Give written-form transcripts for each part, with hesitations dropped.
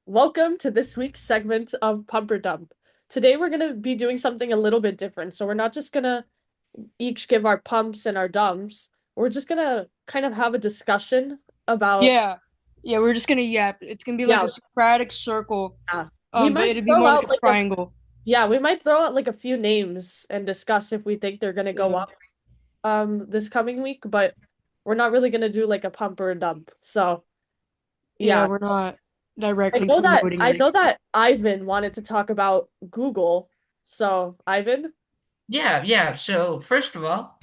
Welcome to this week's segment of Pump or Dump. Today we're going to be doing something a little bit different. So we're not just going to each give our pumps and our dumps. We're just going to kind of have a discussion about, Yeah. Yeah, we're just gonna yap. It's gonna be like yeah, a Socratic circle. yeah. We But might it'd be throw more like out a like a, triangle. yeah, we might throw out like a few names and discuss if we think they're going to go Yeah. up this coming week, but we're not really going to do like a pump or a dump. So, Yeah, yeah. we're So not directly promoting I know anything. that Ivan wanted to talk about Google. So, Ivan, Yeah. So first of all,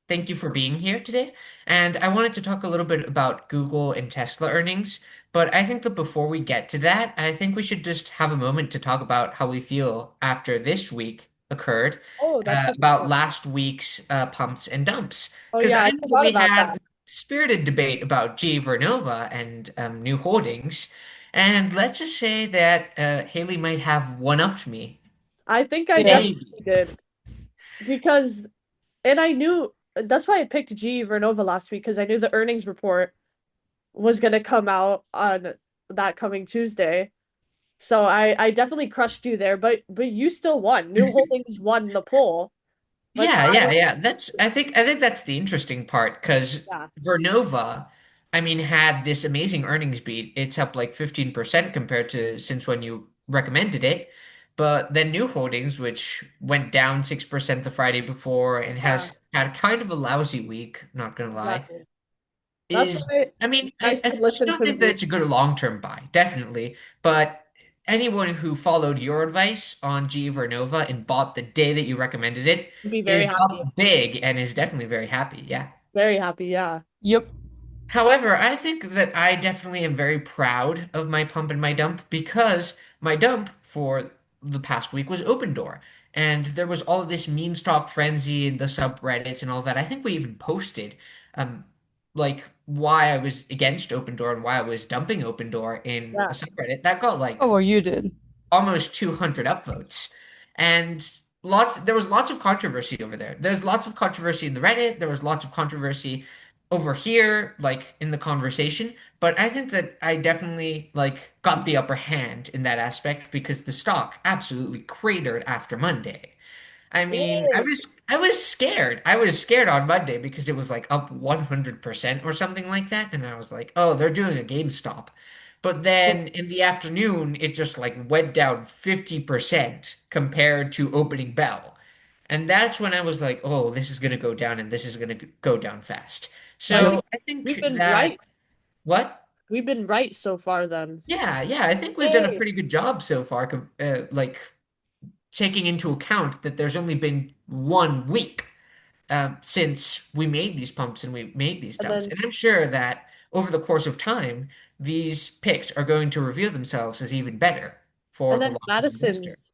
thank you for being here today. And I wanted to talk a little bit about Google and Tesla earnings. But I think that before we get to that, I think we should just have a moment to talk about how we feel after this week occurred, oh, that's super about fun. last week's pumps and dumps. Oh Because yeah, I I know that forgot we about had that. a spirited debate about G Vernova and new holdings. And let's just say that Haley might have one-upped me. I think I Yeah. Maybe. definitely did because, and I knew that's why I picked G Vernova last week because I knew the earnings report was gonna come out on that coming Tuesday. So I definitely crushed you there, but you still won. New Holdings won the poll, but Yeah. I think that's the interesting part because yeah, Vernova, I mean, had this amazing earnings beat. It's up like 15% compared to since when you recommended it. But then New Holdings, which went down 6% the Friday before and yeah, has had kind of a lousy week, not gonna lie, exactly. That's is why I it's mean, nice I to listen still to think that the it's a good long-term buy, definitely. But anyone who followed your advice on G Vernova and bought the day that you recommended it be very is happy. up big and is definitely very happy. Yeah. Very happy, yeah. Yep. However, I think that I definitely am very proud of my pump and my dump because my dump for the past week was Open Door. And there was all of this meme stock frenzy in the subreddits and all that. I think we even posted um like why I was against Open Door and why I was dumping Open Door in a Yeah. subreddit. That got like Oh, well, you did. almost 200 upvotes. And there was lots of controversy over there. There's lots of controversy in the Reddit. There was lots of controversy over here, like in the conversation. But I think that I definitely like got the upper hand in that aspect because the stock absolutely cratered after Monday. I mean, Yay. I was scared. I was scared on Monday because it was like up 100% or something like that, and I was like, "Oh, they're doing a GameStop." But then in the afternoon, it just like went down 50% compared to opening bell. And that's when I was like, "Oh, this is going to go down and this is going to go down fast." So I Yep. think So, I we've think been that right. what? We've been right so far then. Yeah, I think we've done a Yay. pretty good job so far, like taking into account that there's only been 1 week since we made these pumps and we made these And dumps. then And I'm sure that over the course of time, these picks are going to reveal themselves as even better for and the then long-term investor. Madison's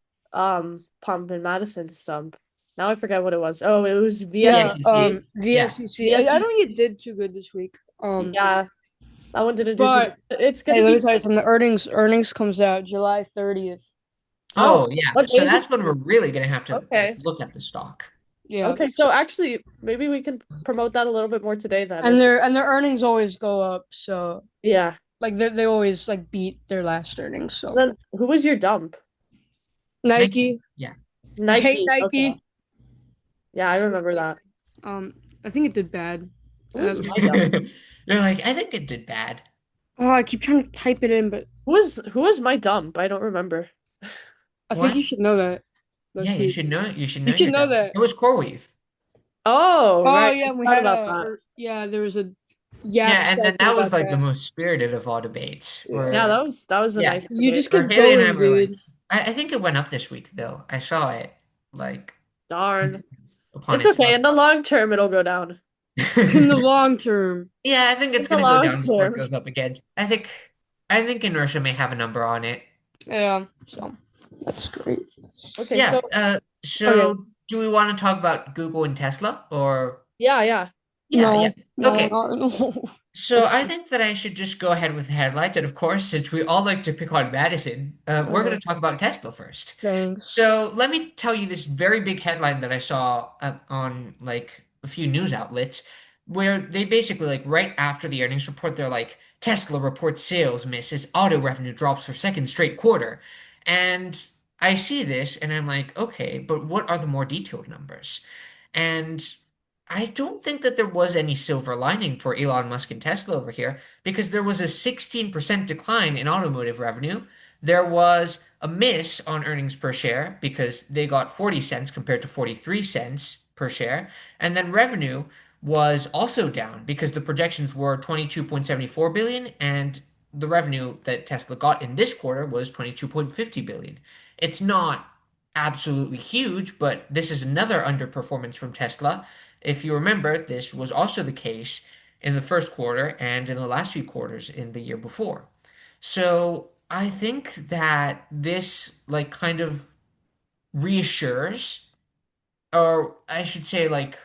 pump and Madison's stump. Now I forget what it was. Oh, it was Yeah. VSCC. Yeah. VSCC. I don't VSCC. think it did too good this week. Yeah, that one didn't do too good. But It's hey, gonna let me be tell you something. The earnings comes out July 30th. oh, Oh, yeah. what day So is it? that's when we're really going to have to like Okay. look at the stock. Yeah. Okay, so actually maybe we can promote that a little bit more today then And if their earnings always go up, so yeah. like they always like beat their last earnings. So Then who was your dump? Nike. Nike, Yeah. I hate Nike. Okay. Nike. Yeah, I remember that. Um, I think it did bad. Who was my dump? You're like, I think it did bad. Oh, I keep trying to type it in, but Who was my dump? I don't remember. I think What? you should know that. Low Yeah, you key. should know it. You should You know should your know dump. that. It was CoreWeave. Oh, Oh right. I yeah, we forgot had about that. yeah, there was a Yap Yeah, and then session that was about like the that. most spirited of all debates, Yeah. Yeah, where that was a yeah, nice You debate. just where kept Haley and I going, were like, dude. I think it went up this week though. I saw it like Darn. upon It's its okay. level. In the long term, it'll go down. In the long term. Yeah, I think In it's the gonna go long down before it term. goes up again. I think inertia may have a number on it. Yeah, so that's great. Okay, Yeah. so okay. So do we want to talk about Google and Tesla or Yeah, yeah. yeah. No, no, Okay. not no. So I think that I should just go ahead with the headlines, and of course, since we all like to pick on Madison, we're going Uh, to talk about Tesla first. thanks. So let me tell you this very big headline that I saw on like a few news outlets, where they basically like right after the earnings report, they're like Tesla reports sales miss as auto revenue drops for second straight quarter. And I see this and I'm like, okay, but what are the more detailed numbers? And I don't think that there was any silver lining for Elon Musk and Tesla over here because there was a 16% decline in automotive revenue. There was a miss on earnings per share because they got 40 cents compared to 43 cents per share. And then revenue was also down because the projections were 22.74 billion and the revenue that Tesla got in this quarter was 22.50 billion. It's not absolutely huge, but this is another underperformance from Tesla. If you remember, this was also the case in the first quarter and in the last few quarters in the year before. So I think that this like kind of reassures, or I should say like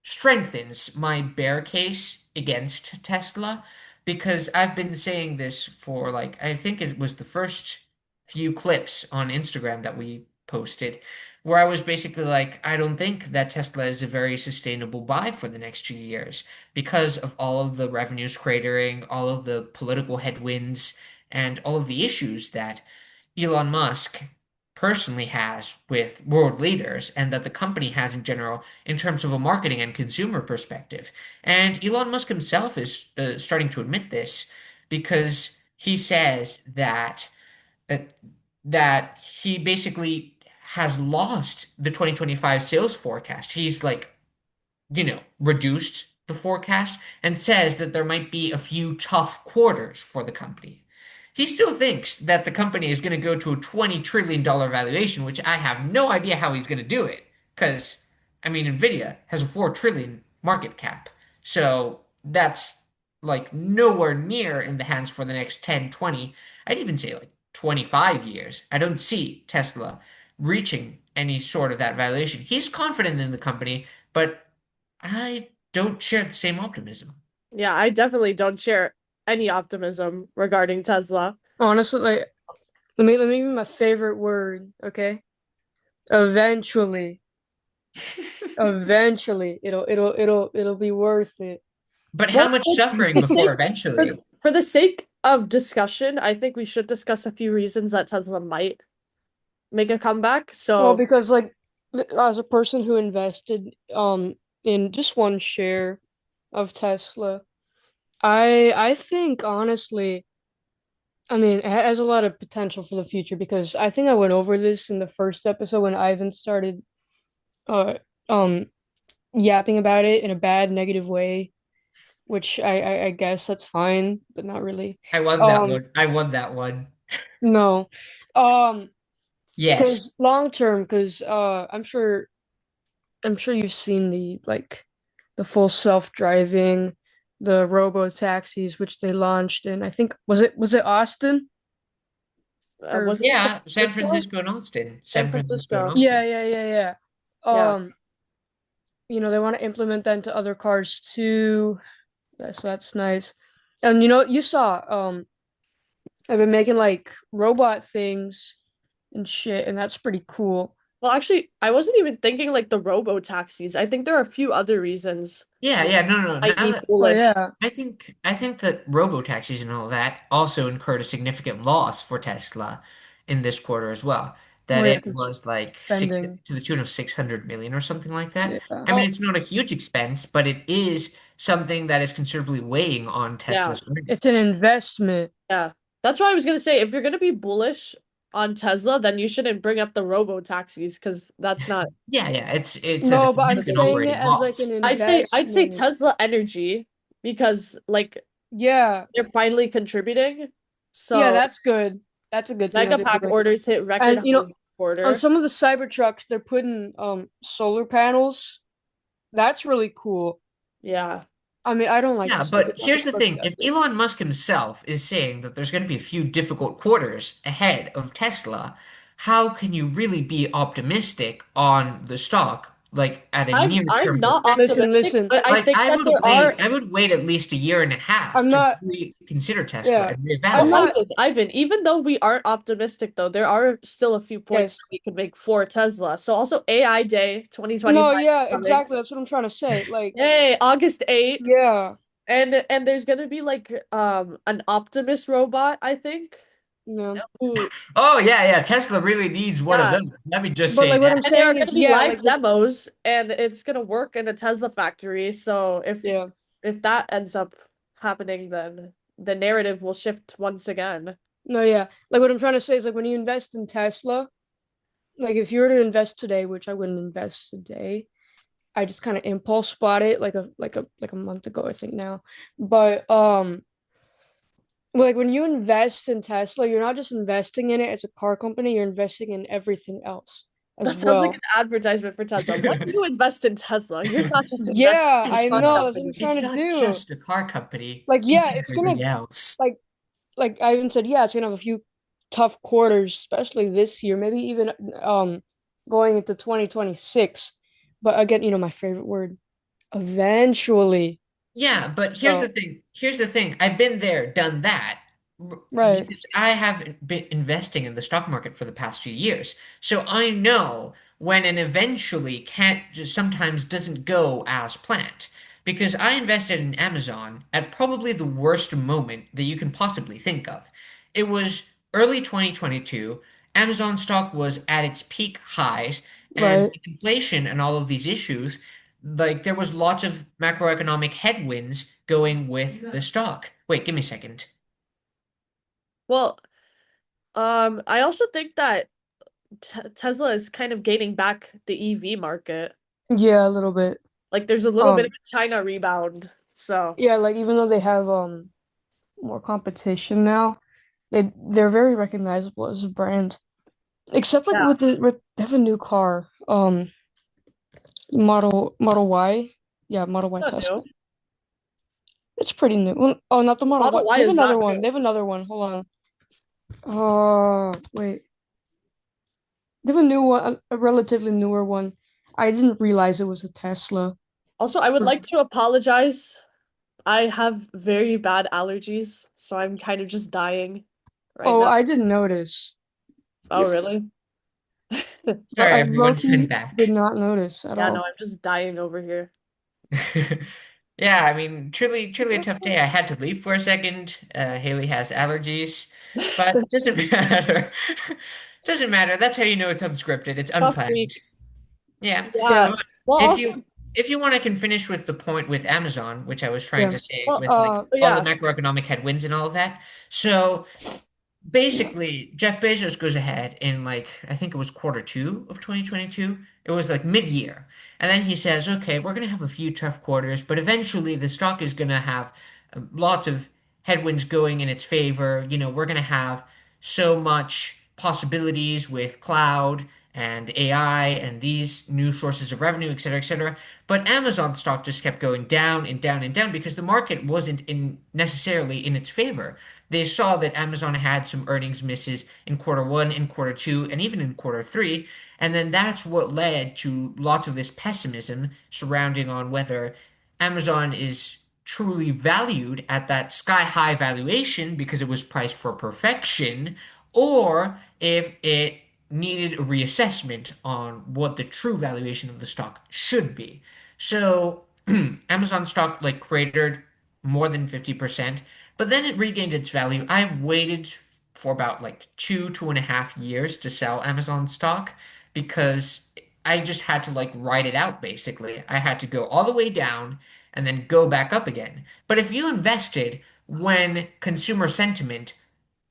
strengthens my bear case against Tesla because I've been saying this for like I think it was the first few clips on Instagram that we posted where I was basically like I don't think that Tesla is a very sustainable buy for the next few years because of all of the revenues cratering, all of the political headwinds, and all of the issues that Elon Musk personally has with world leaders and that the company has in general in terms of a marketing and consumer perspective. And Elon Musk himself is starting to admit this because he says uh, that he basically has lost the 2025 sales forecast. He's like reduced the forecast and says that there might be a few tough quarters for the company. He still thinks that the company is going to go to a $20 trillion valuation, which I have no idea how he's going to do it. Because, I mean, Nvidia has a 4 trillion market cap. So that's like nowhere near in the hands for the next 10, 20, I'd even say like 25 years. I don't see Tesla reaching any sort of that valuation. He's confident in the company, but I don't share the same optimism. Yeah, I definitely don't share any optimism regarding Tesla. Honestly, like, let me give you my favorite word, okay? Eventually, eventually, it'll be worth it. But how Well, much for suffering the before sake eventually? for the sake of discussion, I think we should discuss a few reasons that Tesla might make a comeback. Well, So, because like as a person who invested in just one share of Tesla, I think honestly, I mean, it has a lot of potential for the future because I think I went over this in the first episode when Ivan started uh um yapping about it in a bad negative way, which I guess that's fine, but not really. I won that Um one. I won that one. no. Um Yes. because long term, because I'm sure you've seen the full self-driving, the robo taxis which they launched in I think was it Austin or was it San Yeah, San Francisco? Francisco and Austin. San San Francisco and Francisco. yeah, Austin. yeah, yeah, yeah. Yeah. They want to implement that into other cars too. So that's nice. And you saw I've been making like robot things and shit, and that's pretty cool. Well, actually, I wasn't even thinking like the robo taxis. I think there are a few other reasons Yeah, why yeah, no, no. I might Now be that Oh bullish. yeah. I think that robo-taxis and all that also incurred a significant loss for Tesla in this quarter as well. Oh That yeah, it because was like six spending. to the tune of 600 million or something like that. Yeah. I mean, Well, it's not a huge expense, but it is something that is considerably weighing on yeah, Tesla's It's an earnings. investment. yeah. That's why I was gonna say if you're gonna be bullish on Tesla, then you shouldn't bring up the robo taxis because that's not. Yeah, yeah, it's a No, but I'm significant saying it operating as like an loss. I'd say investment. Tesla Energy because like Yeah. they're finally contributing. Yeah, So that's good. That's a good thing that Mega they're Pack doing. orders hit record And highs this on quarter. some of the Cybertrucks, they're putting solar panels. That's really cool. Yeah. I mean, I don't like the Yeah, but Cybertruck. here's It's the thing. If frustrating. Elon Musk himself is saying that there's going to be a few difficult quarters ahead of Tesla, how can you really be optimistic on the stock, like at a I'm near-term not perspective? Listen, optimistic, listen. but I Like think that there are. I would wait at least a year and a half I'm to not. really consider Tesla Yeah, and I'm Well, not. reevaluate. Ivan, even though we aren't optimistic though, there are still a few points Yes. that we can make for Tesla. So also AI Day No. 2025 Yeah. is coming. Exactly. That's what I'm trying to say. Like, Yay, August 8th. yeah. And there's gonna be like an Optimus robot, I think. No. Who Oh yeah, yeah. Tesla really needs one of yeah. those. Let me just But say like what I'm that. And there are saying gonna is, be yeah, live like with demos and it's gonna work in a Tesla factory. So yeah. if that ends up happening, then the narrative will shift once again. No, yeah. Like what I'm trying to say is like when you invest in Tesla, like if you were to invest today, which I wouldn't invest today, I just kind of impulse bought it like a month ago, I think now. But well, like when you invest in Tesla, you're not just investing in it as a car company, you're investing in everything else as That sounds like an well. advertisement for Tesla. When you invest in Tesla, you're not just investing Yeah, in a I It's car know, that's what I'm company. trying it's to not do. just a car company. Like, Think yeah, of it's gonna everything else. like I even said, yeah, it's gonna have a few tough quarters, especially this year, maybe even going into 2026. But again, my favorite word, eventually. Yeah, but here's the So, thing. Here's the thing. I've been there, done that, right, because I have been investing in the stock market for the past few years. So I know when an eventually can't just sometimes doesn't go as planned. Because I invested in Amazon at probably the worst moment that you can possibly think of. It was early 2022. Amazon stock was at its peak highs, and right. with inflation and all of these issues, like there was lots of macroeconomic headwinds going with the stock. Wait, give me a second. Well, I also think that t Tesla is kind of gaining back the EV market. Yeah, a little bit. Like there's a little bit of Um, a China rebound. So yeah, like even though they have more competition now, they're very recognizable as a brand. Except like yeah, with they have a new car, Model Y. Yeah, Model Y not Tesla. new. It's pretty new. Well, oh, not the Model Y. Model Y They have is another not one. new. They have another one. Hold on. Wait. They have a new one, a relatively newer one. I didn't realize it was a Tesla. Also, I would For- like to apologize. I have very bad allergies, so I'm kind of just dying right Oh, now. I didn't notice. Oh, You're, really? Sorry, I everyone, I'm low-key did back. not notice at Yeah, no, all. I'm just dying over here. Yeah, I mean, truly, truly a tough day. I had to leave for a second. Haley has allergies, but it doesn't matter. Doesn't matter. That's how you know it's unscripted. It's Tough unplanned. week. Yeah. Yeah. Yeah, But Well, if also, you want, I can finish with the point with Amazon, which I was trying yeah. to say well, with like all the yeah. macroeconomic headwinds and all of that. So basically, Jeff Bezos goes ahead in like I think it was quarter two of 2022. It was like mid-year. And then he says, "Okay, we're going to have a few tough quarters, but eventually the stock is going to have lots of headwinds going in its favor. We're going to have so much possibilities with cloud and AI and these new sources of revenue, et cetera, et cetera." But Amazon stock just kept going down and down and down because the market wasn't in necessarily in its favor. They saw that Amazon had some earnings misses in quarter one, in quarter two, and even in quarter three. And then that's what led to lots of this pessimism surrounding on whether Amazon is truly valued at that sky high valuation because it was priced for perfection, or if it needed a reassessment on what the true valuation of the stock should be. So Amazon stock like cratered more than 50%, but then it regained its value. I waited for about like 2.5 years to sell Amazon stock because I just had to like ride it out basically. I had to go all the way down and then go back up again. But if you invested when consumer sentiment,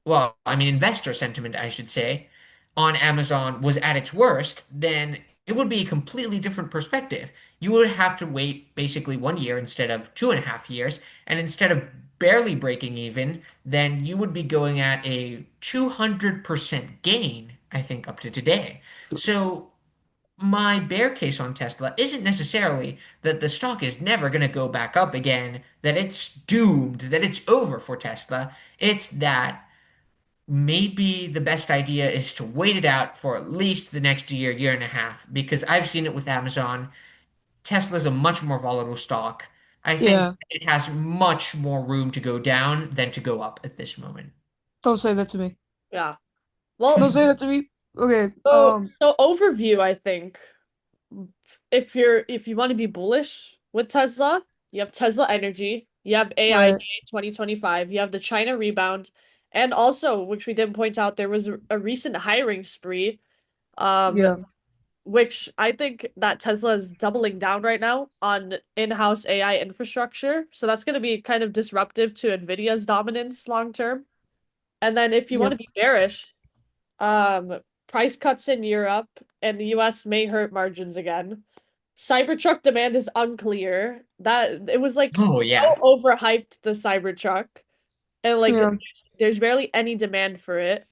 well, I mean investor sentiment, I should say, on Amazon was at its worst, then it would be a completely different perspective. You would have to wait basically 1 year instead of 2.5 years, and instead of barely breaking even, then you would be going at a 200% gain, I think, up to today. So my bear case on Tesla isn't necessarily that the stock is never going to go back up again, that it's doomed, that it's over for Tesla. It's that maybe the best idea is to wait it out for at least the next year, year and a half, because I've seen it with Amazon. Tesla's a much more volatile stock. I think Yeah. it has much more room to go down than to go up at this moment. Don't say that to me. Yeah. Well, Don't say that to me. Okay. so overview, I think. If you want to be bullish with Tesla, you have Tesla Energy. You have AI Right. Day 2025. You have the China rebound. And also, which we didn't point out, there was a recent hiring spree, um, Yeah. which I think that Tesla is doubling down right now on in-house AI infrastructure. So that's going to be kind of disruptive to NVIDIA's dominance long term. And then if you want Yep. to be bearish, price cuts in Europe and the US may hurt margins again. Cybertruck demand is unclear. That it was like Oh so yeah. overhyped the Cybertruck, and like Yeah. there's barely any demand for it.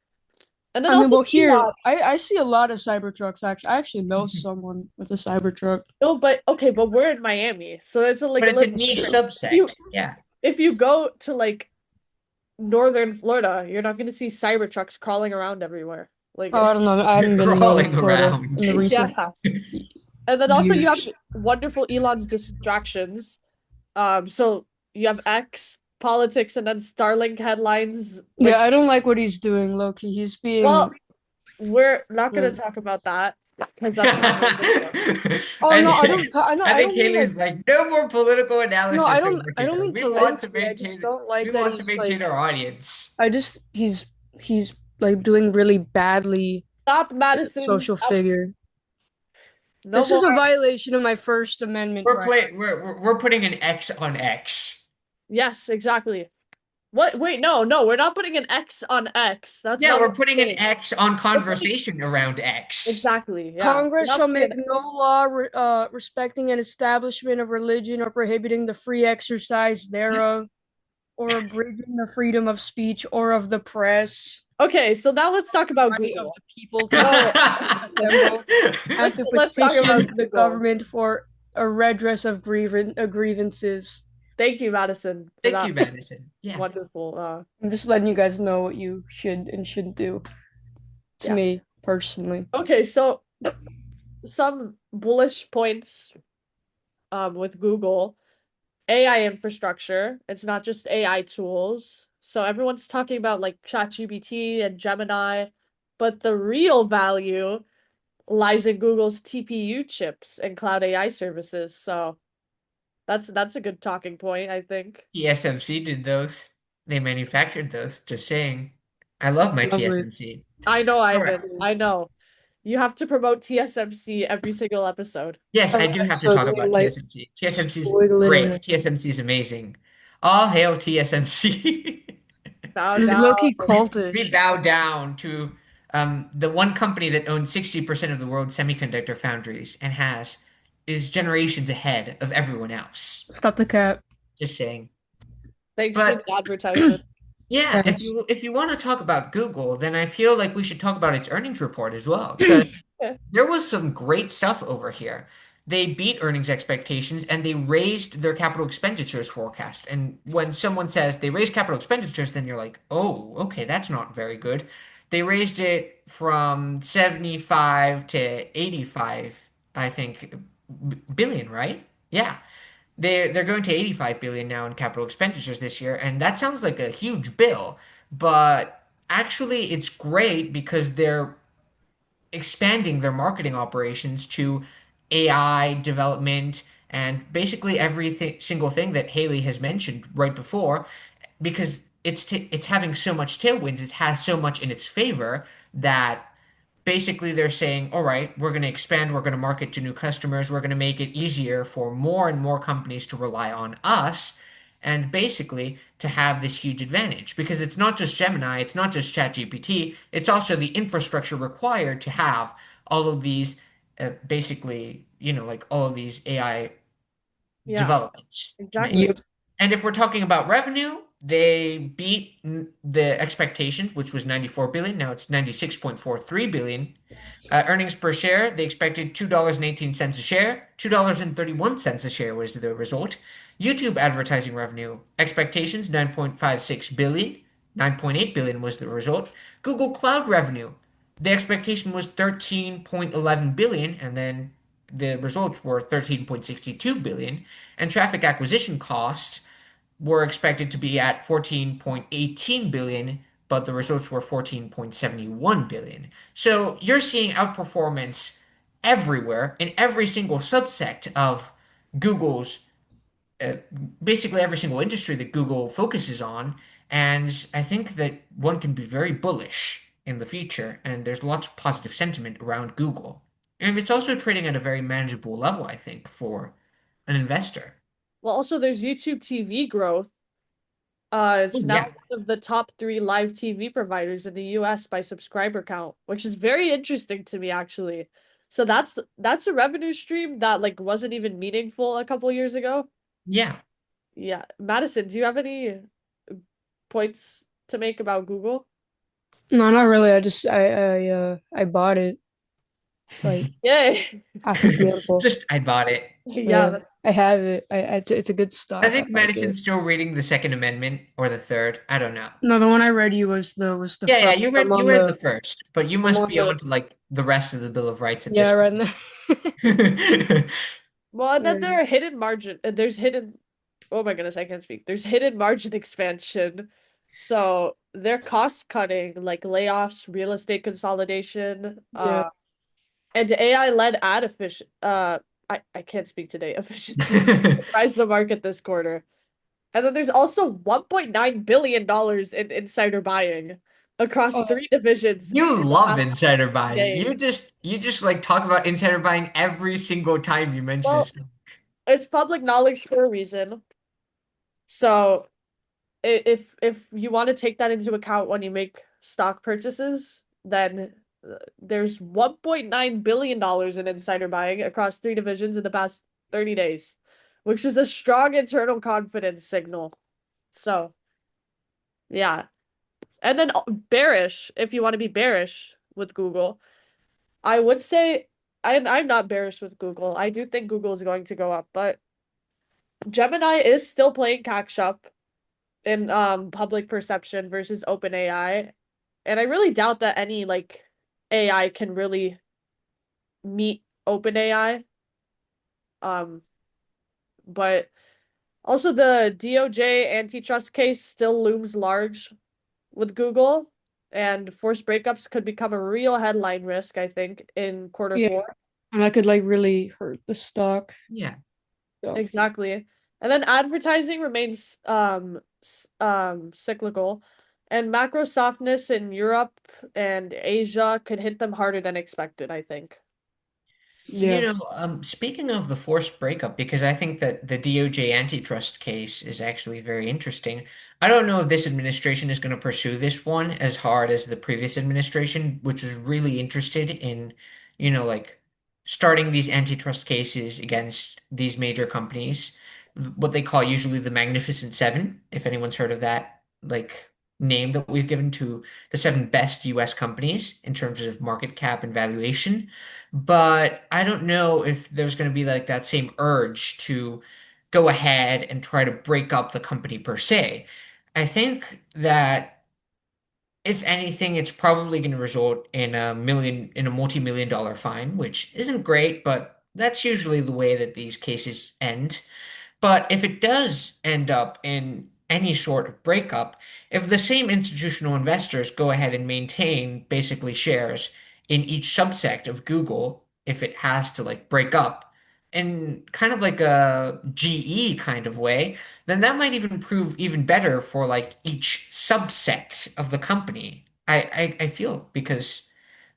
And then I mean, also well, here Elon. I see a lot of Cybertrucks. Actually, I actually know someone with a Cybertruck. No, but okay, but we're in Miami, so it's like But a it's a little niche different. subsect. Yeah. If you go to like northern Florida, you're not gonna see Cybertrucks crawling around everywhere. Like, Oh, I don't know. I haven't been in Crawling Florida in around. the recent yeah. And then also years. you have wonderful Elon's distractions. So you have X politics and then Starlink headlines, Yeah, I which, don't like what he's doing, Loki. He's being. well, we're not Yeah. gonna talk about that because that's not our lingo. Oh I no, I think don't. I know. I I think don't mean like. Haley's like no more political No, I analysis don't. over I don't here. mean We want to politically. I just maintain don't like we that want to he's maintain like. our audience. I just he's like doing really badly Stop as a Madison. social Stop. figure. No This is more. a violation of my First Amendment right. We're putting an X on X. Yes, exactly. What? Wait, no, no, we're not putting an X on X. That's Yeah, not we're what putting we're an saying. X on We're putting conversation around X. exactly. Yeah, we're Congress not shall putting make no law respecting an establishment of religion or prohibiting the free exercise thereof, or abridging the freedom of speech or of the press, Okay, so now let's talk about right of Google. the people to So assemble and to let's talk about petition the Google. government for a redress of grievances. Thank you, Madison, for Thank that you, Madison. Yeah. wonderful. I'm just letting you guys know what you should and shouldn't do to Yeah. me personally. Okay, so some bullish points with Google. AI infrastructure. It's not just AI tools. So everyone's talking about like ChatGPT and Gemini, but the real value lies in Google's TPU chips and cloud AI services. So that's a good talking point, I think. TSMC did those. They manufactured those. Just saying. I love my Lovely. TSMC. I know, All right. Ivan. I know. You have to promote TSMC every single episode. Yes, I Every do have to episode, talk you about like TSMC. just TSMC is wiggle it in great. there. TSMC is amazing. All hail TSMC. Bow This is down. low-key We cultish. bow down to the one company that owns 60% of the world's semiconductor foundries and is generations ahead of everyone else. Stop the cap. Just saying. Thanks for the But advertisement. yeah, if Thanks. you want to talk about Google, then I feel like we should talk about its earnings report as well, because there was some great stuff over here. They beat earnings expectations and they raised their capital expenditures forecast. And when someone says they raised capital expenditures, then you're like, oh, okay, that's not very good. They raised it from 75 to 85, I think, billion, right? Yeah. They're going to 85 billion now in capital expenditures this year, and that sounds like a huge bill, but actually it's great because they're expanding their marketing operations to AI development and basically everything single thing that Haley has mentioned right before, because it's having so much tailwinds, it has so much in its favor that basically they're saying, all right, we're going to expand, we're going to market to new customers, we're going to make it easier for more and more companies to rely on us and basically to have this huge advantage because it's not just Gemini, it's not just ChatGPT, it's also the infrastructure required to have all of these basically, like all of these AI Yeah, developments to make it. exactly. Yep. And if we're talking about revenue, they beat the expectations, which was 94 billion. Now it's 96.43 billion. Earnings per share, they expected $2.18 a share. $2.31 a share was the result. YouTube advertising revenue, expectations 9.56 billion. 9.8 billion was the result. Google Cloud revenue, the expectation was 13.11 billion, and then the results were 13.62 billion. And traffic acquisition costs were expected to be at 14.18 billion, but the results were 14.71 billion. So you're seeing outperformance everywhere in every single subsect of Google's uh, basically every single industry that Google focuses on. And I think that one can be very bullish in the future, and there's lots of positive sentiment around Google. And it's also trading at a very manageable level, I think, for an investor. Well, also there's YouTube TV growth. Oh, It's now yeah. one of the top three live TV providers in the US by subscriber count, which is very interesting to me actually. So that's a revenue stream that like wasn't even meaningful a couple years ago. Yeah. Yeah. Madison, do you have any points to make about Google? No, not really. I bought it like Yay. half a gamble. Just I bought it. Yeah. Yeah, I have it. It's a good I stock. I think like it. Madison's still reading the Second Amendment or the Third. I don't know. No, the one I read you was the Yeah, yeah, first. you read the first, but you I'm must on be the on to like the rest of the Bill of Rights at yeah, this right now. point. Well, and then Right. there are hidden margin. There's hidden. Oh my goodness, I can't speak. There's hidden margin expansion. So they're cost cutting, like layoffs, real estate consolidation, Yeah. and AI-led ad efficient. I can't speak today. Efficiency rise the market this quarter. And then there's also $1.9 billion in insider buying across Oh, three divisions You in the love past insider few buying. days. You just like talk about insider buying every single time you mention Well, this. it's public knowledge for a reason. So if you want to take that into account when you make stock purchases, then there's $1.9 billion in insider buying across three divisions in the past 30 days, which is a strong internal confidence signal. So, yeah. And then bearish, if you want to be bearish with Google, I would say I'm not bearish with Google. I do think Google is going to go up, but Gemini is still playing catch up in public perception versus OpenAI. And I really doubt that any like AI can really meet OpenAI. Um, but also the DOJ antitrust case still looms large with Google, and forced breakups could become a real headline risk, I think, in quarter yeah. four. And that could like really hurt the stock. Yeah. So Exactly. And then advertising remains cyclical, and macro softness in Europe and Asia could hit them harder than expected, I think. You yeah. know, speaking of the forced breakup, because I think that the DOJ antitrust case is actually very interesting. I don't know if this administration is going to pursue this one as hard as the previous administration, which was really interested in, like starting these antitrust cases against these major companies, what they call usually the Magnificent Seven, if anyone's heard of that, like name that we've given to the seven best US companies in terms of market cap and valuation. But I don't know if there's going to be like that same urge to go ahead and try to break up the company per se. I think that if anything, it's probably going to result in a multi-million dollar fine, which isn't great, but that's usually the way that these cases end. But if it does end up in any sort of breakup, if the same institutional investors go ahead and maintain basically shares in each subsect of Google, if it has to like break up in kind of like a GE kind of way, then that might even prove even better for like each subset of the company. I feel because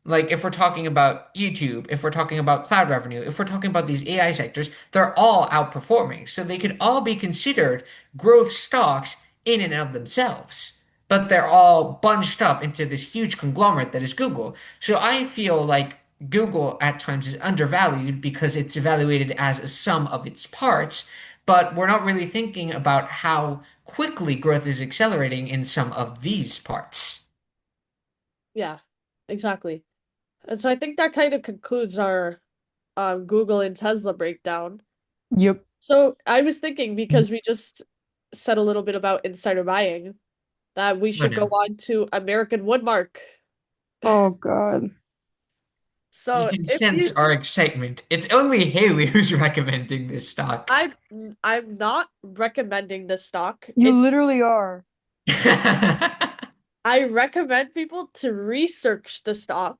like if we're talking about YouTube, if we're talking about cloud revenue, if we're talking about these AI sectors, they're all outperforming. So they could all be considered growth stocks in and of themselves. But they're all bunched up into this huge conglomerate that is Google. So I feel like Google at times is undervalued because it's evaluated as a sum of its parts, but we're not really thinking about how quickly growth is accelerating in some of these parts. Yeah, exactly. And so I think that kind of concludes our Google and Tesla breakdown. Yep. So I was thinking because we just said a little bit about insider buying, that we Oh should go no. on to American Woodmark. Oh God. You So can if sense you, our excitement. It's only Haley who's recommending this stock. I I'm not recommending this stock. You literally are. I recommend people to research the stock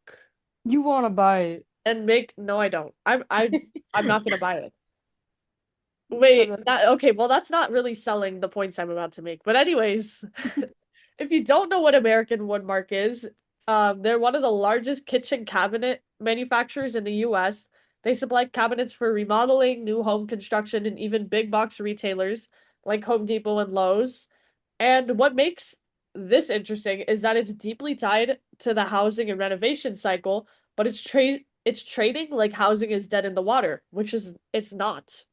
You want to buy it. and make, no, I don't. I'm not gonna buy it. So Wait, that that okay, well that's not really selling the points I'm about to make. But anyways, if you don't know what American Woodmark is, they're one of the largest kitchen cabinet manufacturers in the US. They supply cabinets for remodeling, new home construction, and even big box retailers like Home Depot and Lowe's. And what makes this interesting is that it's deeply tied to the housing and renovation cycle, but it's trading like housing is dead in the water, which is it's not.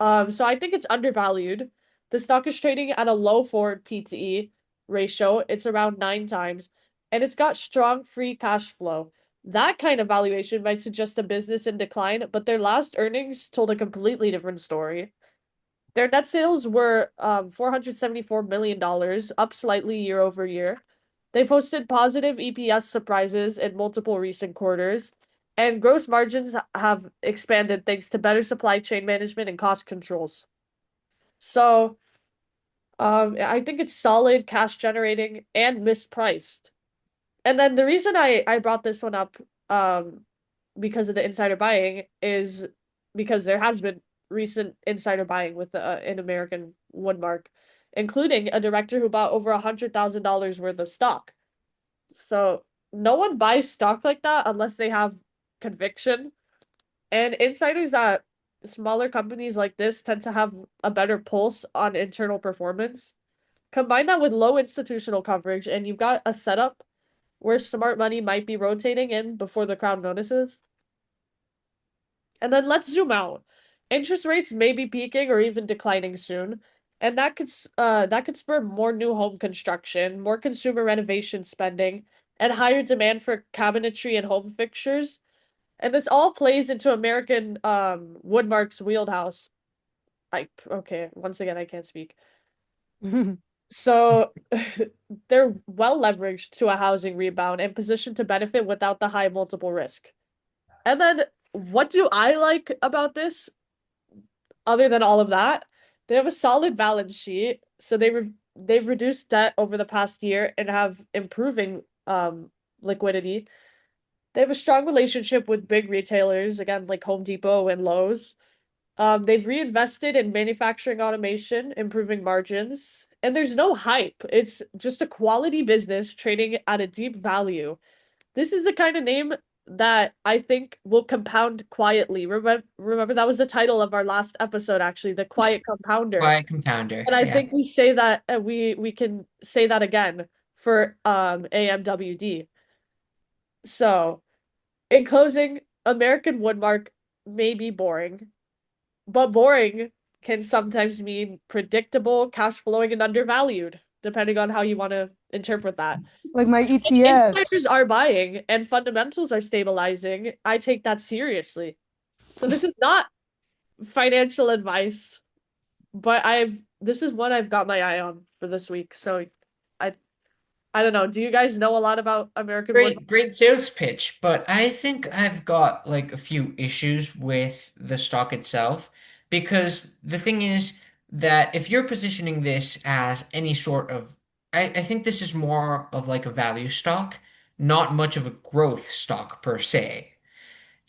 So I think it's undervalued. The stock is trading at a low forward P/E ratio. It's around 9 times, and it's got strong free cash flow. That kind of valuation might suggest a business in decline, but their last earnings told a completely different story. Their net sales were $474 million, up slightly year over year. They posted positive EPS surprises in multiple recent quarters, and gross margins have expanded thanks to better supply chain management and cost controls. So, I think it's solid, cash generating, and mispriced. And then the reason I brought this one up, um, because of the insider buying is because there has been recent insider buying with in American Woodmark, including a director who bought over $100,000 worth of stock. So no one buys stock like that unless they have conviction. And insiders at smaller companies like this tend to have a better pulse on internal performance. Combine that with low institutional coverage, and you've got a setup where smart money might be rotating in before the crowd notices. And then let's zoom out. Interest rates may be peaking or even declining soon, and that could spur more new home construction, more consumer renovation spending, and higher demand for cabinetry and home fixtures. And this all plays into American Woodmark's wheelhouse. I okay, once again I can't speak. So they're well leveraged to a housing rebound and positioned to benefit without the high multiple risk. And then what do I like about this other than all of that? They have a solid balance sheet, so they've reduced debt over the past year and have improving liquidity. They have a strong relationship with big retailers, again, like Home Depot and Lowe's. They've reinvested in manufacturing automation, improving margins, and there's no hype. It's just a quality business trading at a deep value. This is the kind of name that I think will compound quietly. Remember that was the title of our last episode, actually, the quiet compounder. Quiet compounder. And I Yeah. think we say that we can say that again for AMWD. So, in closing, American Woodmark may be boring, but boring can sometimes mean predictable, cash flowing, and undervalued, depending on how you want to interpret that. like my ETFs. Insiders are buying and fundamentals are stabilizing. I take that seriously. So this is not financial advice, but I've this is what I've got my eye on for this week. So I I don't know. Do you guys know a lot about American Wood? Great sales pitch, but I think I've got like a few issues with the stock itself because the thing is that if you're positioning this as any sort of, I think this is more of like a value stock, not much of a growth stock per se.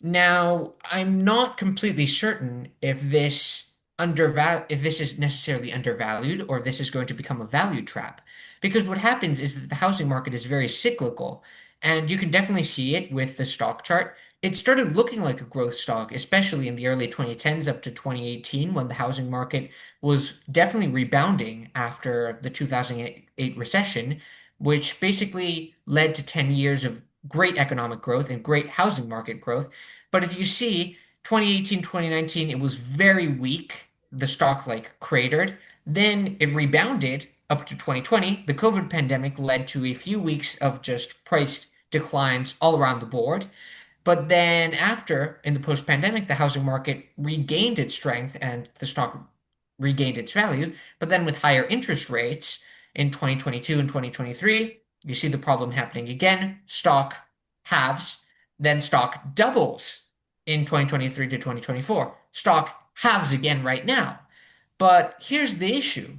Now, I'm not completely certain if this is necessarily undervalued or this is going to become a value trap. Because what happens is that the housing market is very cyclical, and you can definitely see it with the stock chart. It started looking like a growth stock, especially in the early 2010s up to 2018 when the housing market was definitely rebounding after the 2008 recession, which basically led to 10 years of great economic growth and great housing market growth. But if you see 2018, 2019, it was very weak. The stock like cratered. Then it rebounded up to 2020. The COVID pandemic led to a few weeks of just price declines all around the board. But then after, in the post-pandemic, the housing market regained its strength and the stock regained its value. But then with higher interest rates in 2022 and 2023, you see the problem happening again. Stock halves, then stock doubles in 2023 to 2024. Stock halves again right now. But here's the issue.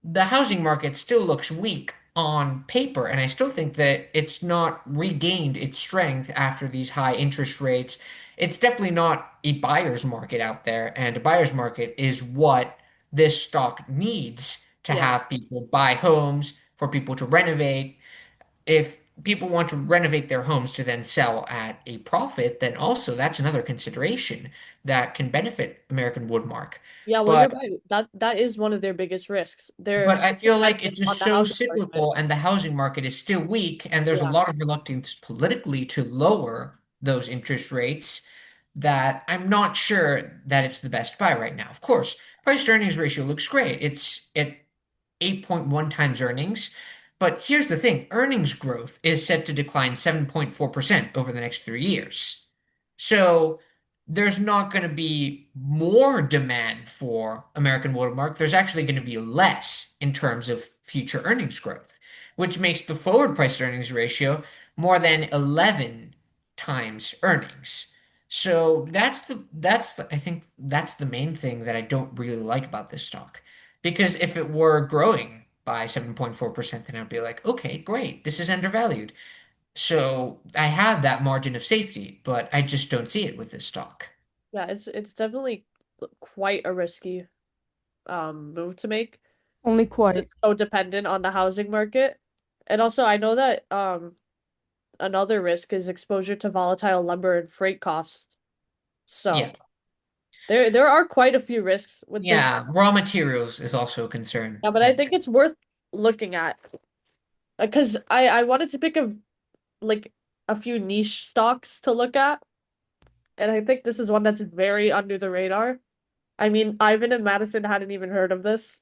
The housing market still looks weak on paper, and I still think that it's not regained its strength after these high interest rates. It's definitely not a buyer's market out there, and a buyer's market is what this stock needs to Yeah. have people buy homes, for people to renovate. If people want to renovate their homes to then sell at a profit, then also that's another consideration that can benefit American Woodmark. Yeah, well, you're But right. That is one of their biggest risks. They're but so I feel like dependent it's just on the so housing market. cyclical and the housing market is still weak, and there's a Yeah. lot of reluctance politically to lower those interest rates that I'm not sure that it's the best buy right now. Of course, price to earnings ratio looks great. It's at 8.1 times earnings. But here's the thing, earnings growth is set to decline 7.4% over the next 3 years. So there's not going to be more demand for American Watermark. There's actually going to be less in terms of future earnings growth, which makes the forward price earnings ratio more than 11 times earnings. So I think that's the main thing that I don't really like about this stock. Because if it were growing by 7.4%, then I'd be like, okay, great, this is undervalued. So I have that margin of safety, but I just don't see it with this stock. Yeah, it's definitely quite a risky move to make Only because quite. it's so dependent on the housing market. And also I know that another risk is exposure to volatile lumber and freight costs. So Yeah. there are quite a few risks with this. Yeah, raw materials is also a concern. Yeah, but I And think it's worth looking at because I wanted to pick like a few niche stocks to look at, and I think this is one that's very under the radar. I mean, Ivan and Madison hadn't even heard of this.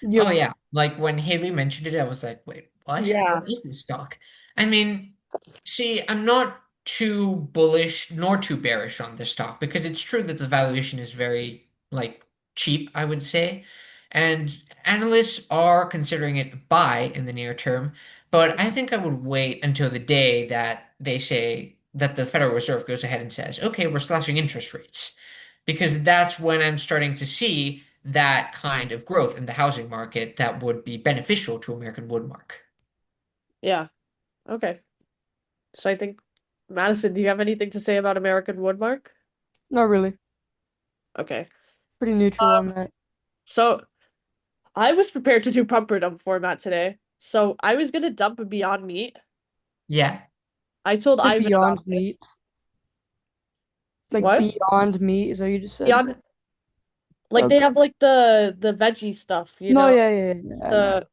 oh Yep. yeah, like when Haley mentioned it, I was like, wait, what? Yeah. What is this stock? I mean, see, I'm not too bullish nor too bearish on this stock because it's true that the valuation is very like cheap, I would say. And analysts are considering it a buy in the near term, but I think I would wait until the day that they say that the Federal Reserve goes ahead and says, okay, we're slashing interest rates. Because that's when I'm starting to see that kind of growth in the housing market that would be beneficial to American Woodmark. Yeah. Okay. So I think Madison, do you have anything to say about American Woodmark? Not really. Okay. Pretty neutral Um, on that. so I was prepared to do pumper dump format today. So I was gonna dump a Beyond Meat. Yeah. I told The Ivan about Beyond this. Meat. Like What? Beyond Meat, is that what you just said? Beyond, like they Okay. have like the veggie stuff, you No, know? yeah, I know. The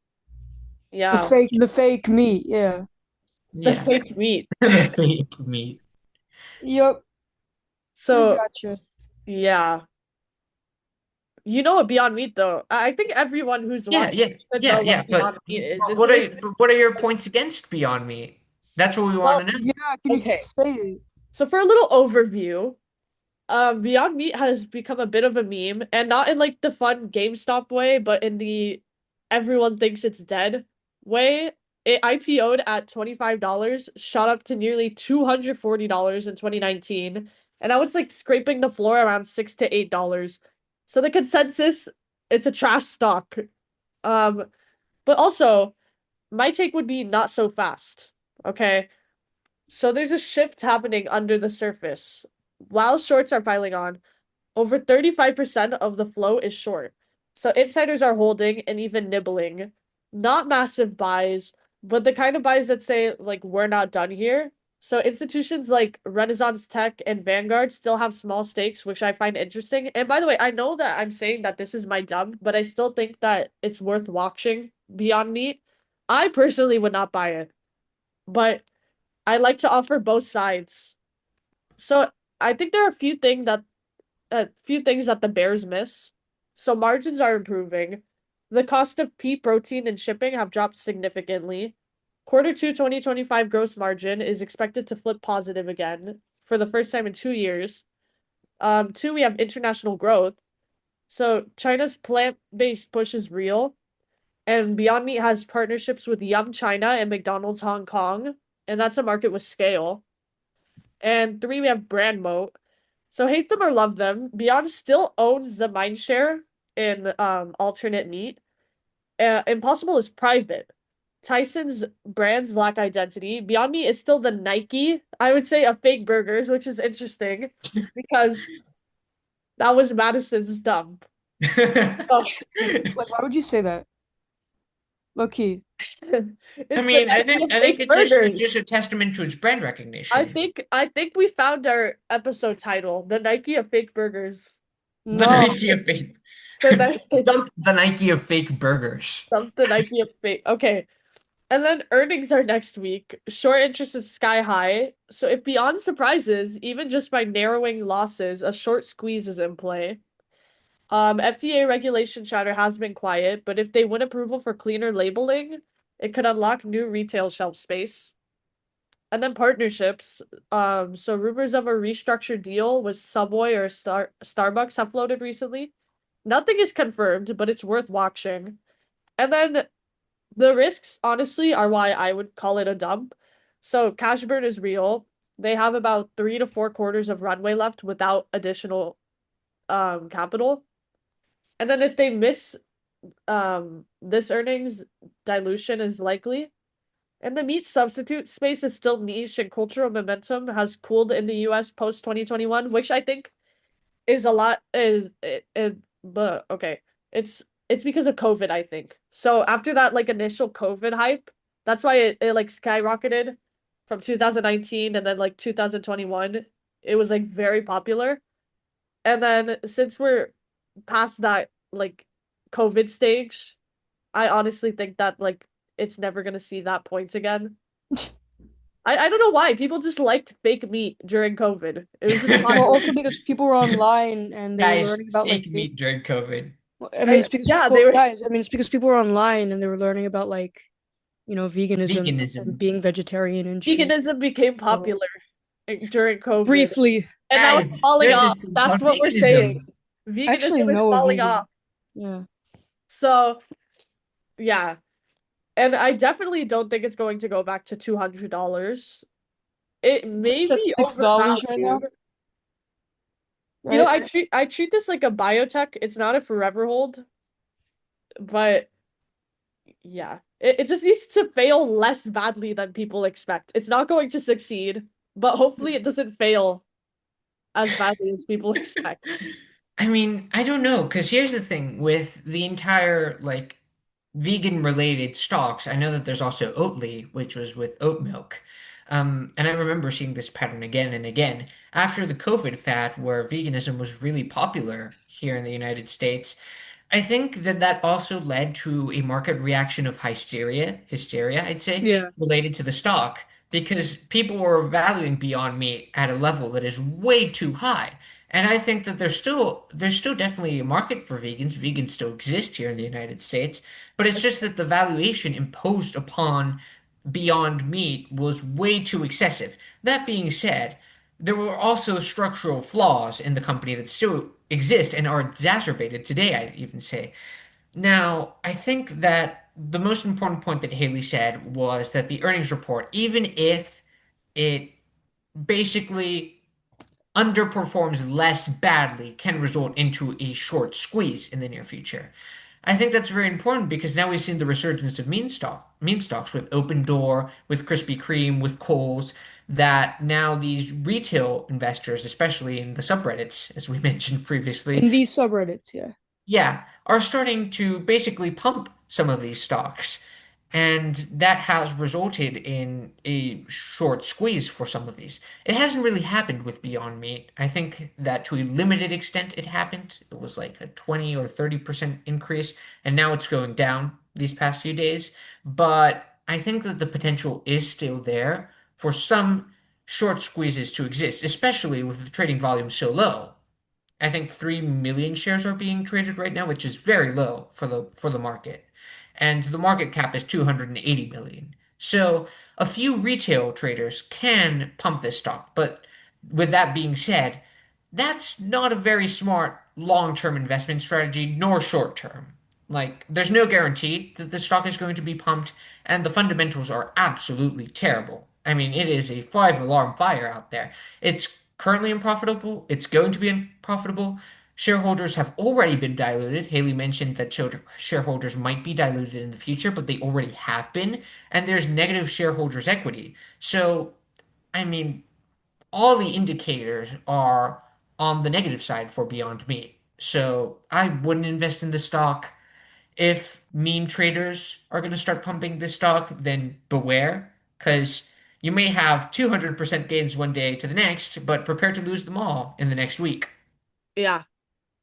yeah, The fake meat, yeah. the Yeah. fake meat. The fake meat. Yep, I So gotcha. yeah. You know what Beyond Meat though? I think everyone who's Yeah, watching yeah, should yeah, know yeah. what Beyond But Meat is. but It's basically what are your points against Beyond Meat? That's what we want well, to know. Yeah, can you okay. say it? So for a little overview, Beyond Meat has become a bit of a meme, and not in like the fun GameStop way, but in the everyone thinks it's dead way. It IPO'd at $25, shot up to nearly $240 in 2019, and now it's like scraping the floor around $6 to $8. So the consensus, it's a trash stock. Um, but also my take would be not so fast. Okay. So there's a shift happening under the surface. While shorts are piling on, over 35% of the flow is short. So insiders are holding and even nibbling. Not massive buys, but the kind of buys that say, like, we're not done here. So institutions like Renaissance Tech and Vanguard still have small stakes, which I find interesting. And by the way, I know that I'm saying that this is my dump, but I still think that it's worth watching Beyond Meat. I personally would not buy it, but I like to offer both sides. So I think there are a few things that the Bears miss. So margins are improving. The cost of pea protein and shipping have dropped significantly. Quarter two 2025 gross margin is expected to flip positive again for the first time in 2 years. Two, we have international growth. So China's plant-based push is real, and Beyond Meat has partnerships with Yum China and McDonald's Hong Kong, and that's a market with scale. And three, we have brand moat. So hate them or love them, Beyond still owns the mindshare in alternate meat. Impossible is private. Tyson's brands lack identity. Beyond Meat is still the Nike, I would say, of fake burgers, which is interesting because that was Madison's dump. Oh, Like, why would you say that? Low key. I it's the mean, Nike of I think fake it's burgers. just a testament to its brand recognition. I think we found our episode title, the Nike of fake burgers. The No. Nike of fake The Nike, dump the Nike of fake burgers. the Nike of fake. Okay. And then earnings are next week. Short interest is sky high. So if beyond surprises, even just by narrowing losses, a short squeeze is in play. FDA regulation chatter has been quiet, but if they win approval for cleaner labeling, it could unlock new retail shelf space. And then partnerships. So rumors of a restructured deal with Subway or Starbucks have floated recently. Nothing is confirmed, but it's worth watching. And then the risks, honestly, are why I would call it a dump. So cash burn is real. They have about 3 to 4 quarters of runway left without additional capital. And then if they miss this earnings, dilution is likely. And the meat substitute space is still niche and cultural momentum has cooled in the US post 2021, which I think is a lot is but okay. It's because of COVID, I think. So after that like initial COVID hype, that's why it like skyrocketed from 2019 and then like 2021. It was like very popular. And then since we're past that like COVID stage, I honestly think that like it's never gonna see that point again. I don't know why. People just liked fake meat during COVID. It was just Well, popular. also because people were online and they were Guys, learning about like fake meat during COVID. I mean, it's because Yeah, they people, were guys, I mean, it's because people were online and they were learning about like, veganism and Veganism. being vegetarian and shit. veganism became So popular during COVID. briefly, And now Guys, it's falling there's off. this thing That's called what we're saying. veganism. I actually Veganism is know a falling off. vegan. Yeah. So, yeah. And I definitely don't think it's going to go back to $200. It So may it's at be $6 right now, overvalued. You know, right? I treat this like a biotech. It's not a forever hold, but yeah. It just needs to fail less badly than people expect. It's not going to succeed, but hopefully it doesn't fail as badly as people expect. I mean, I don't know, because here's the thing with the entire like vegan related stocks. I know that there's also Oatly, which was with oat milk. And I remember seeing this pattern again and again after the COVID fad, where veganism was really popular here in the United States. I think that that also led to a market reaction of hysteria, I'd say, Yeah. related to the stock, because people were valuing Beyond Meat at a level that is way too high. And I think that there's still definitely a market for vegans. Vegans still exist here in the United States, but it's just that the valuation imposed upon Beyond Meat was way too excessive. That being said, there were also structural flaws in the company that still exist and are exacerbated today, I'd even say. Now, I think that the most important point that Haley said was that the earnings report, even if it basically underperforms less badly, can result into a short squeeze in the near future. I think that's very important because now we've seen the resurgence of meme stocks with Open Door, with Krispy Kreme, with Kohl's, that now these retail investors, especially in the subreddits, as we mentioned previously, In these subreddits, yeah. yeah, are starting to basically pump some of these stocks. And that has resulted in a short squeeze for some of these. It hasn't really happened with Beyond Meat. I think that to a limited extent it happened. It was like a 20 or 30% increase, and now it's going down these past few days. But I think that the potential is still there for some short squeezes to exist, especially with the trading volume so low. I think 3 million shares are being traded right now, which is very low for the market. And the market cap is 280 million. So a few retail traders can pump this stock, but with that being said, that's not a very smart long-term investment strategy nor short-term. Like there's no guarantee that the stock is going to be pumped, and the fundamentals are absolutely terrible. I mean, it is a five alarm fire out there. It's currently unprofitable. It's going to be unprofitable. Shareholders have already been diluted. Haley mentioned that shareholders might be diluted in the future, but they already have been. And there's negative shareholders' equity. So, I mean, all the indicators are on the negative side for Beyond Meat. So I wouldn't invest in the stock. If meme traders are going to start pumping this stock, then beware, because you may have 200% gains one day to the next, but prepare to lose them all in the next week. Yeah.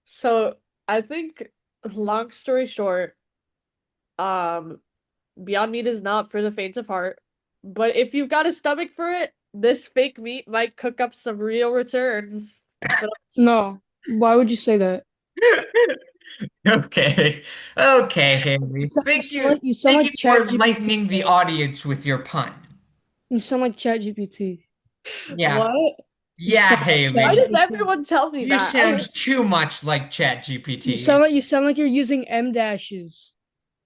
So I think, long story short, um, Beyond Meat is not for the faint of heart. But if you've got a stomach for it, this fake meat might cook up some real returns. But No. Why would you say that? Okay. Okay, Haley. Thank you. You sound Thank like you for ChatGPT, enlightening the bro. audience with your pun. You sound like ChatGPT. Yeah. what? You Yeah, sound like Why Haley. does ChatGPT. everyone tell me You that? sound too much like ChatGPT. You sound like you're using M dashes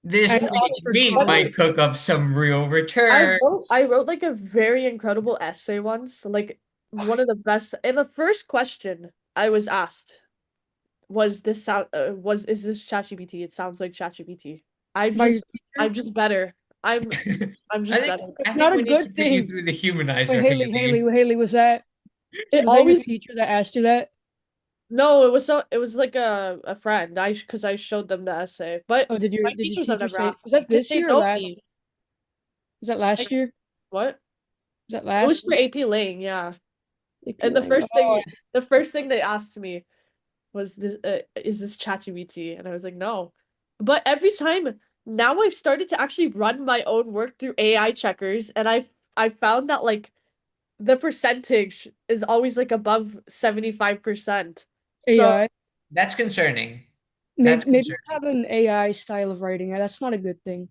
This and fake Oxford meat What might commas. cook up some real I return. wrote I wrote like a very incredible essay once, like one of the best. And the first question I was asked was this sound was is this ChatGPT? It sounds like ChatGPT. I'm By your just teacher? I'm just better. I'm I'm I just think better. I That's think not a we need to good put you thing. through the Wait, humanizer, Haley. Haley, It was that your always teacher that asked you that? No, it was like a friend. I because I showed them the essay. But Oh, my did your teachers have teacher never say, asked was me that because this they year or know last? me. Was that last Like year? what? Was that It was last? for AP Lang, yeah. AP And the Lang. first Oh, thing the first thing they asked me was this is this ChatGPT? And I was like, no. But every time now I've started to actually run my own work through AI checkers, and I found that like the percentage is always like above 75%. So AI. That's concerning. That's Maybe you concerning. have an AI style of writing. That's not a good thing.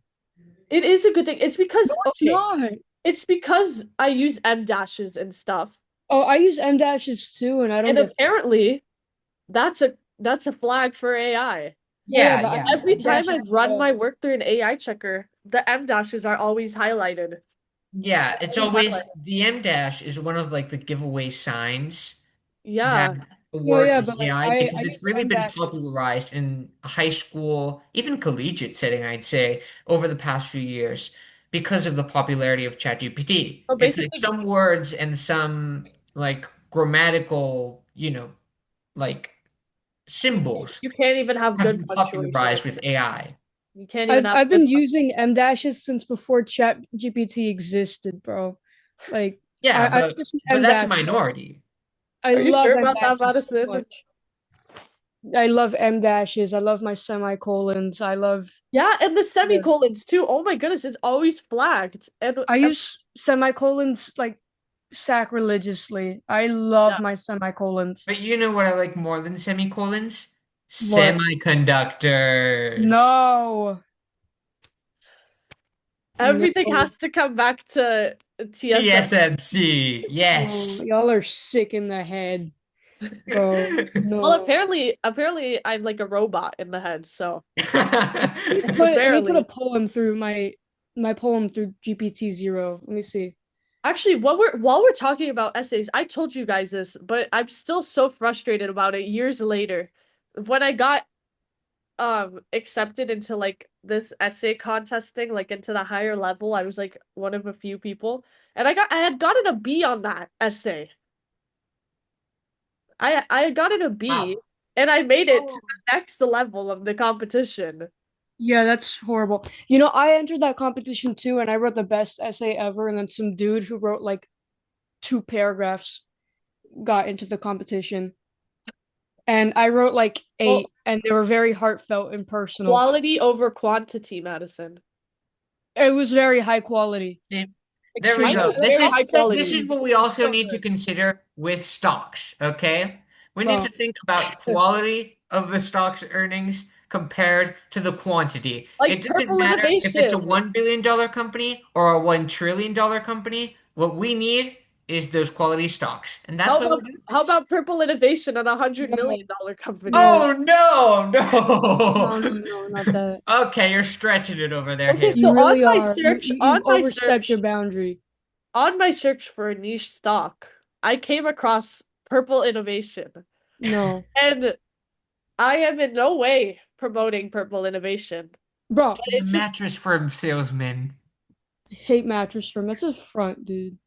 it is a good thing. It's No, because it's okay, not. it's because I use M dashes and stuff. Oh, I use M dashes too, and I don't And get. apparently that's a flag for AI. Yeah, Yeah, but I yeah. use Every M time dashes I've as run well. my work through an AI checker, the M dashes are always highlighted. Yeah, it's Always always highlighted. the M dash is one of like the giveaway signs that Yeah. the Well, work yeah, is but like AI I because it's use really M been dashes. popularized in a high school, even collegiate setting, I'd say, over the past few years because of the popularity of ChatGPT. So It's like basically, some words and some like grammatical, like symbols you can't even have have good been punctuation popularized with with it. AI. You can't even have I've good been punctuation. using M dashes since before Chat GPT existed, bro. Like Yeah, I but just use but M that's a dashes. minority. I Are you sure love M about that, dashes so Madison? much. I love M dashes. I love my semicolons. Yeah, and the Yeah. semicolons too. Oh my goodness, it's always flagged. And I use semicolons like sacrilegiously. I yeah, love my semicolons. But you know what I like more than semicolons? What? Semiconductors. No. everything No. has to come back to TSM. TSMC. No. Yes. Y'all are sick in the head, bro. Well, No. apparently I'm like a robot in the head, so Let me put a apparently. poem through my poem through GPT zero. Let me see. Actually, while we're talking about essays, I told you guys this, but I'm still so frustrated about it years later. When I got accepted into like this essay contest thing, like into the higher level, I was like one of a few people, and I had gotten a B on that essay. I had gotten a B, Wow. and I made it to Oh. the next level of the competition. Yeah, that's horrible. You know, I entered that competition too, and I wrote the best essay ever, and then some dude who wrote like two paragraphs got into the competition. And I wrote like Well, eight, and they were very heartfelt and personal. quality over quantity, Madison. It was very high quality, See, there we Mine extremely go. high. was Like, This very is high this quality. is what we also So need to good. consider with stocks, okay? We need Well, to think about quality of the stock's earnings compared to the quantity. Like It doesn't Purple matter if it's a Innovation. $1 billion company or a $1 trillion company. What we need is those quality stocks. And that's why we do How this. about Purple Innovation and a hundred no, million dollar company? no, Oh no, no, not no. that. Okay, you're stretching it over there, Okay, You so Haley. really are. You've on my overstepped search, your boundary. on my search for a niche stock, I came across Purple Innovation. No. And I am in no way promoting purple innovation, Bro, but The it's just mattress firm salesman. I hate Mattress Firm. That's a front, dude.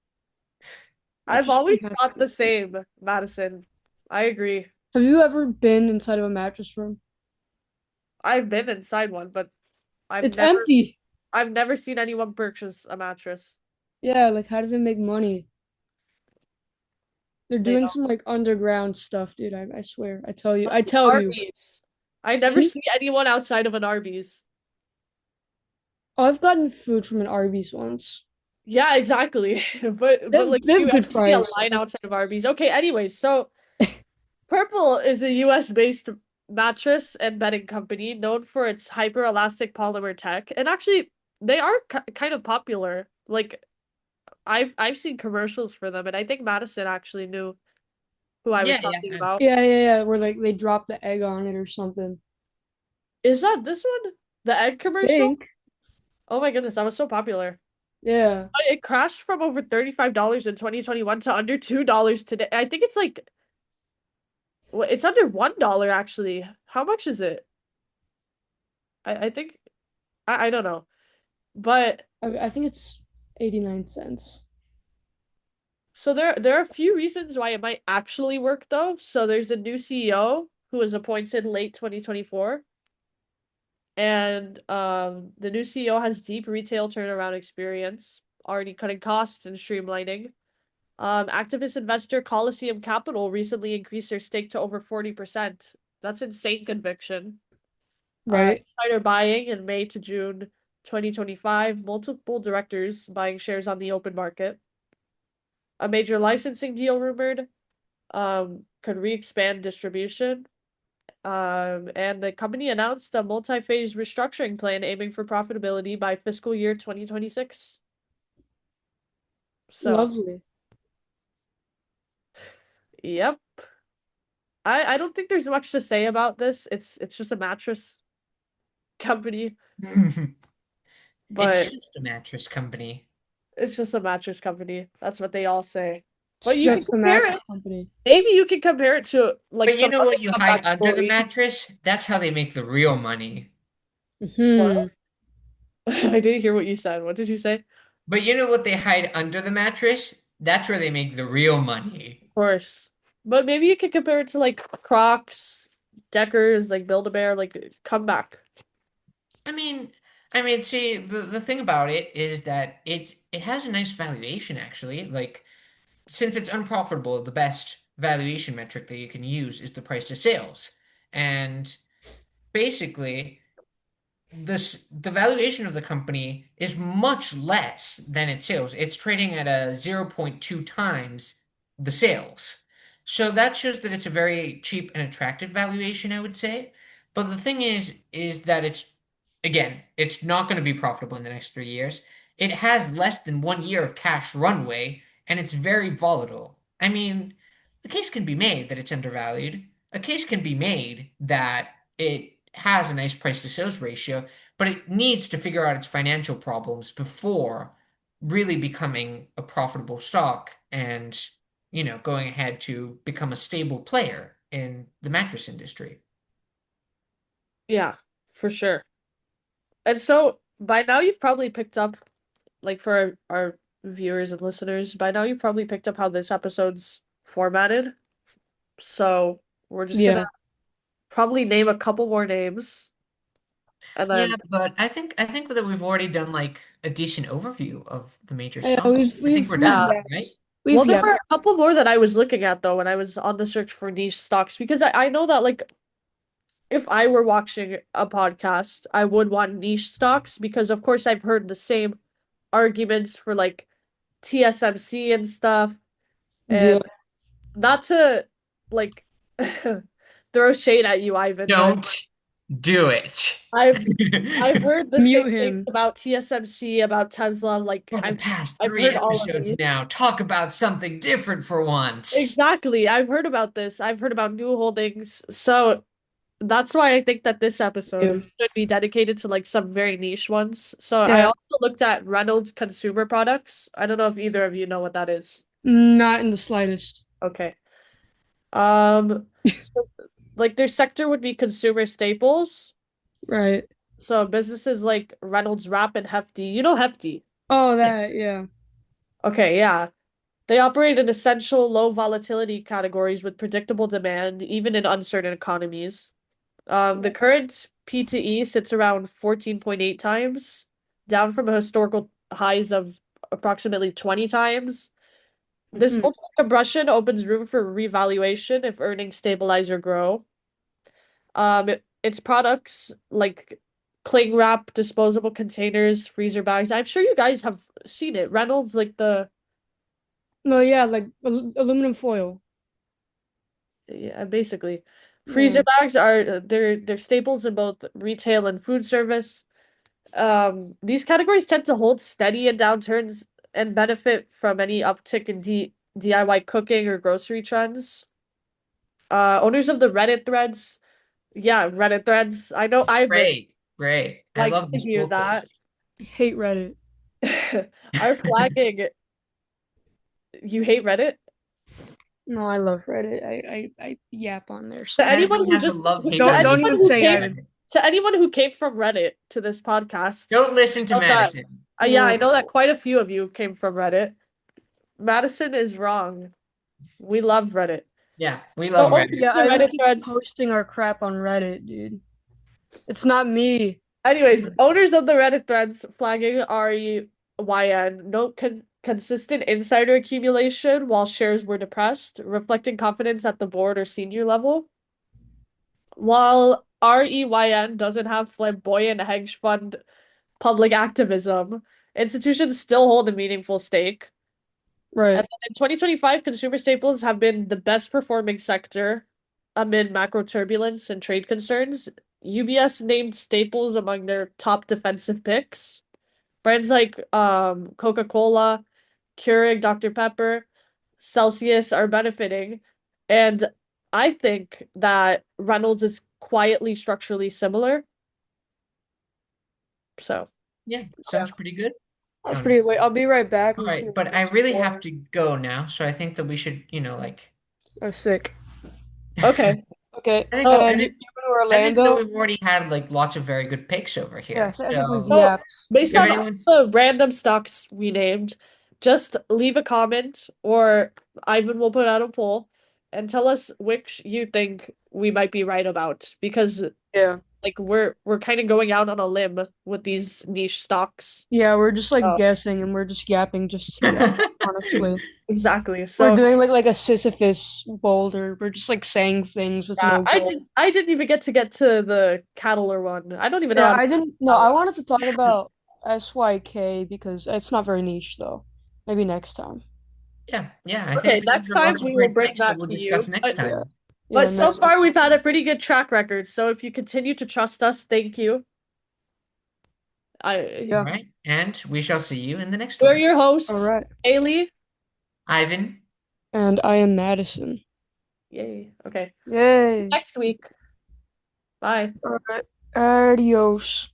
I've Mattress Firm always has to thought go. the same, Madison. I agree. Have you ever been inside of a Mattress Firm? I've been inside one, but I've It's never empty. I've never seen anyone purchase a mattress. Yeah, like how do they make money? They're They doing don't. some like underground stuff, dude. I swear. I tell you. I tell you. Arby's. I never Hmm? see anyone outside of an Arby's. Oh, I've gotten food from an Arby's once. Yeah, exactly. But like, They do have you good ever see a fries. line outside of Arby's? Okay, anyways, so Purple is a US based mattress and bedding company known for its hyper-elastic polymer tech. And actually, they are kind of popular. Like I've seen commercials for them, and I think Madison actually knew who I was Yeah, talking yeah. about. Yeah, yeah, yeah. Where like they drop the egg on it or something. Is that this one? The egg commercial? Think. Oh my goodness, that was so popular. Yeah. It crashed from over $35 in 2021 to under $2 today. I think it's like it's under $1 actually. How much is it? I think I don't know. But I think it's 89 cents. so there are a few reasons why it might actually work though. So there's a new CEO who was appointed late 2024. And the new CEO has deep retail turnaround experience, already cutting costs and streamlining. Activist investor Coliseum Capital recently increased their stake to over 40%. That's insane conviction. Right? Insider buying in May to June 2025, multiple directors buying shares on the open market. A major licensing deal rumored, could re-expand distribution. And the company announced a multi-phase restructuring plan aiming for profitability by fiscal year 2026. So, Lovely. yep. I don't think there's much to say about this. It's just a mattress company, It's but just a mattress company. it's just a mattress company. That's what they all say. It's But you can just a compare mattress it. company. Maybe you can compare it to like But you some know other what you hide comeback under the story. mattress? That's how they make the real money. What? Hmm. I didn't hear what you said. What did you say? Of But you know what they hide under the mattress? That's where they make the real money. course. But maybe you could compare it to like Crocs, Deckers, like Build-A-Bear, like comeback. I mean, see, the thing about it is that it has a nice valuation actually. Like, since it's unprofitable, the best valuation metric that you can use is the price to sales. And basically, the valuation of the company is much less than its sales. It's trading at a zero point 0.2 times the sales. So that shows that it's a very cheap and attractive valuation, I would say. But the thing is that it's not going to be profitable in the next 3 years. It has less than 1 year of cash runway, and it's very volatile. I mean, the case can be made that it's undervalued. A case can be made that it has a nice price to sales ratio, but it needs to figure out its financial problems before really becoming a profitable stock and, going ahead to become a stable player in the mattress industry. Yeah, for sure. And so by now you've probably picked up, like for our viewers and listeners, by now you've probably picked up how this episode's formatted. So we're just gonna Yeah. probably name a couple more names and then Yeah, but I think that we've already done like a decent overview of the major Yeah, stocks. I think we're we've yeah. done, yapped. right? Well, We've there yapped. were a couple more that I was looking at though when I was on the search for niche stocks because I know that like if I were watching a podcast, I would want niche stocks because of course I've heard the same arguments for like TSMC and stuff. Yeah. And not to like throw shade at you, Ivan, but Don't do it. I've I've heard the same Mute things him. about TSMC, about Tesla. Like For the past I've three heard all of episodes these. now, talk about something different for once. Exactly. I've heard about this. I've heard about new holdings. So that's why I think that this episode Yeah. should be dedicated to like some very niche ones. So I Yeah. also looked at Reynolds Consumer Products. I don't know if either of you know what that is. Not in the slightest. Okay. Um, like their sector would be consumer staples. Right. So businesses like Reynolds Wrap and Hefty. You know Hefty. Oh, Yeah. that, yeah. Okay, yeah. They operate in essential low volatility categories with predictable demand, even in uncertain economies. The current P to E sits around 14.8 times, down from a historical highs of approximately 20 times. This Hmm. multiple compression opens room for revaluation if earnings stabilize or grow. Its products like cling wrap, disposable containers, freezer bags. I'm sure you guys have seen it. Reynolds, like the No, yeah, like aluminum foil. yeah, basically. Yeah. Freezer bags are they're staples in both retail and food service. These categories tend to hold steady in downturns and benefit from any uptick in DIY cooking or grocery trends. Owners of the Reddit threads, yeah, Reddit threads. I know Ivan Great, great. I likes love to this hear pool that. cage. Hate Reddit. Are flagging. You hate Reddit? No, I love Reddit. I yap on there To some. anyone Madison who has a just love-hate to Don't anyone even who relationship say with came Ivan. Reddit. to anyone who came from Reddit to this podcast, Don't listen to of that Madison. yeah, Yeah. I know that quite a few of you came from Reddit. Madison is wrong. We love Reddit. Yeah, we So love owners Reddit. of Yeah, the Ivan Reddit keeps threads, posting our crap on Reddit, dude. It's not me. anyways, owners of the Reddit threads flagging REYN note consistent insider accumulation while shares were depressed, reflecting confidence at the board or senior level. While REYN doesn't have flamboyant hedge fund public activism, institutions still hold a meaningful stake. And Right. then in 2025, consumer staples have been the best performing sector amid macro turbulence and trade concerns. UBS named staples among their top defensive picks. Brands like Coca-Cola, Keurig, Dr. Pepper, Celsius are benefiting. And I think that Reynolds is quietly structurally similar. So, Yeah, yeah. sounds pretty good. That's Um, pretty late. I'll be right back. all I'm just gonna right, but I get some really have water. to go now, so I think that we should, like, I'm sick. Okay. Okay. I think Um, I And you think go to I think that Orlando? we've already had like lots of very good picks over Yeah, here. I think we've So so yapped. based if on all anyone's the random stocks we named, just leave a comment or Ivan will put out a poll and tell us which you think we might be right about because Yeah. like we're kind of going out on a limb with these niche stocks. Yeah, we're just like Oh, guessing and we're just yapping just to yap, honestly. exactly. We're So doing like a Sisyphus boulder. We're just like saying things with yeah, no goal. I didn't even get to the cattler one. I don't even know Yeah, how to I didn't no, that I one. wanted to talk about SYK because it's not very niche though. Maybe next time. yeah, I think Okay, that these next are time lots of we will great bring picks that that we'll to discuss you. next Yeah. time. But Yeah, so next time. far, we've had a pretty good track record. So if you continue to trust us, thank you. All Yeah. I right, and we shall see you in the next we're one. your All hosts, right. Haley. Ivan. And I am Madison. Yay. Okay. Yay. Next week. Bye. All right. Adios.